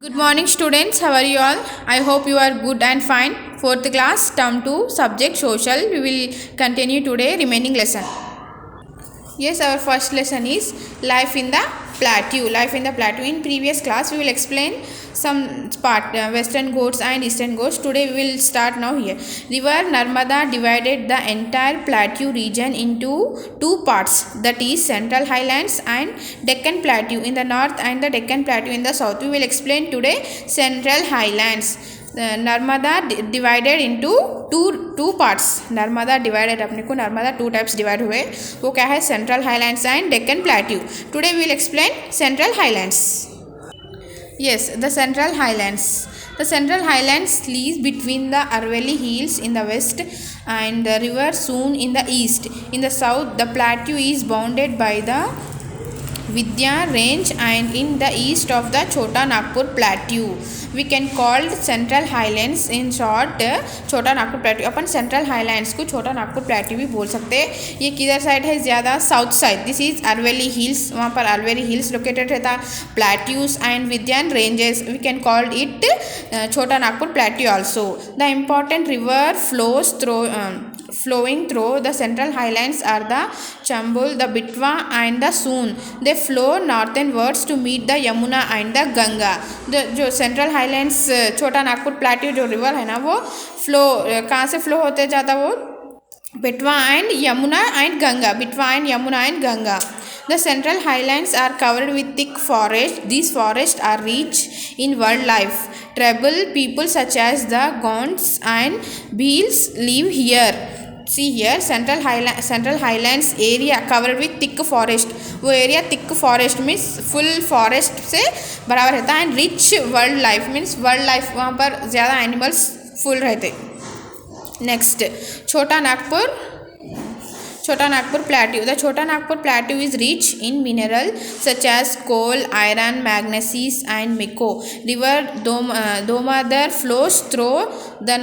Good morning students, how are you all? I hope you are good and fine. Fourth class, term 2, subject social. We will continue today remaining lesson. Yes, our first lesson is life in the plateau. Life in the plateau. In previous class, we will explain some part Western Ghats and Eastern Ghats. Today we will start now here. River Narmada divided the entire plateau region into two parts, that is Central Highlands and Deccan Plateau in the north and the Deccan Plateau in the south. We will explain today Central Highlands. Narmada divided into two parts. Narmada divided अपने को Narmada two types divide हुए. वो क्या है? Central Highlands and Deccan plateau. Today we will explain Central Highlands. Yes, the Central Highlands. The Central Highlands lies between the Aravalli Hills in the west and the River Soon in the east. In the south, the plateau is bounded by the Vidya Range and in the east of the Chota Nagpur Plateau. We can call Central Highlands in short छोटा Nagpur plateau. अपन central highlands को छोटा Nagpur plateau भी बोल सकते हैं. ये किधर side है? ज़्यादा south side. This is Aravalli hills. वहाँ पर अरवली हिल्स लोकेटेड रहता. Plateaus and Vindhyan ranges. We can call it Chota Nagpur plateau also. The important river flowing through the Central Highlands are the Chambul, the Betwa and the Soon. They flow northernwards to meet the Yamuna and the Ganga. जो Central Highlands छोटा Nagpur plateau जो river है ना, वो flow कहाँ से flow होते जाता? वो Betwa and Yamuna and Ganga. Betwa and Yamuna and Ganga. The Central Highlands are covered with thick forest. These forests are rich in wildlife. Tribal people such as the Gonds and Bhils live here. See here, Central Highlands area covered with thick forest. वो area thick forest means full forest से बराबर रहता है. and rich wildlife means wildlife, वहाँ पर ज़्यादा animals full रहते. Next, छोटा Nagpur plateau. The Chota Nagpur plateau is rich in minerals such as coal, iron, manganese and mico. River Damodar flows through the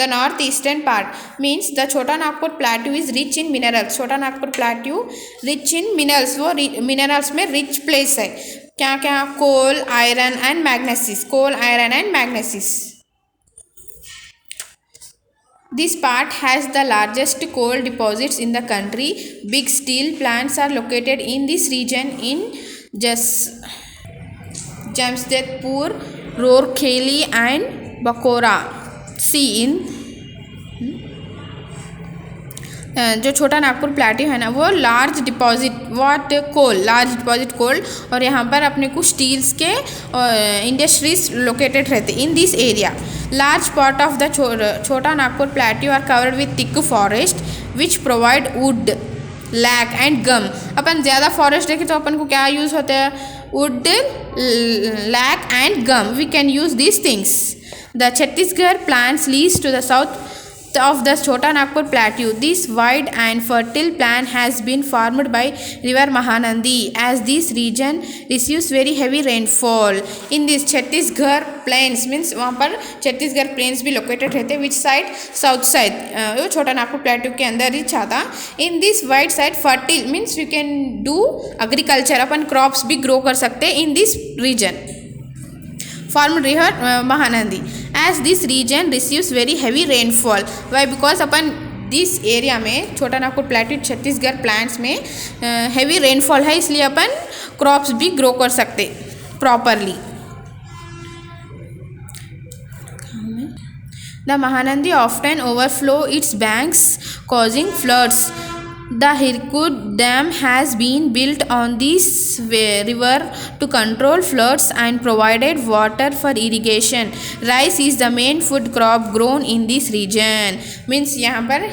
northeastern part. Means the Chota Nagpur plateau is rich in minerals. Chota Nagpur plateau rich in minerals. वो minerals में rich place है. क्या क्या? coal, iron and manganese. Coal, iron and manganese. This part has the largest coal deposits in the country. Big steel plants are located in this region in Jamshedpur, Rourkela and Bakora. See in जो छोटा Nagpur plateau है ना, वो large deposit large deposit कोल. और यहाँ पर अपने को स्टील्स के इंडस्ट्रीज लोकेटेड रहते in this area. Large part of the Chota Nagpur plateau are covered with thick forest which provide wood, lac and gum. अपन ज़्यादा फॉरेस्ट देखें तो अपन को क्या यूज़ होता है? Wood, lac and gum. We can use this things. The Chhattisgarh plains lies to the south of the Chota Nagpur plateau. This wide and fertile plain has been formed by river Mahanandi as this region receives very heavy rainfall. In this Chhattisgarh plains means वहाँ पर Chhattisgarh plains भी located रहते. which side? south side. वो छोटा Nagpur plateau के अंदर ही छाता. in this wide side fertile means you can do agriculture. Upon crops भी grow कर सकते in this region. Formed river Mahanandi as this region receives very heavy rainfall. Why? Because upon this area में छोटा Nagpur plateau Chhattisgarh plants में heavy rainfall है, इसलिए अपन crops भी grow कर सकते properly. The Mahanandi often overflow its banks causing floods. The Hirkud Dam has been built on this river to control floods and provided water for irrigation. Rice is the main food crop grown in this region. Means यहाँ पर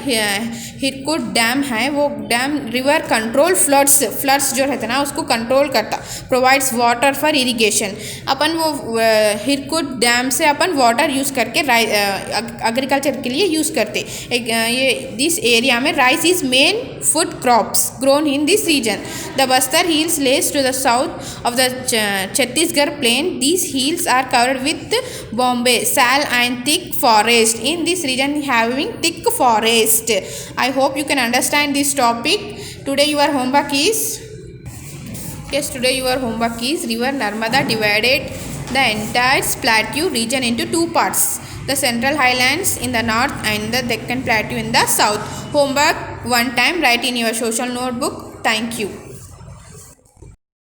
हिरकुड dam है, वो dam river control floods जो रहता है ना, उसको control करता. Provides water for irrigation. अपन वो हिरकुड डैम से अपन वाटर यूज़ करके एग्रीकल्चर के लिए यूज़ करते. ये दिस एरिया में rice is main food crops grown in this region. The Bastar Hills lays to the south of the Chhattisgarh plain. These hills are covered with Bombay, sal and thick forest. In this region having thick forest. I hope you can understand this topic. Today your homework is Yes, today your homework is River Narmada divided the entire plateau region into two parts. The Central Highlands in the north and the Deccan Plateau in the south. Homework one time, write in your social notebook. Thank you.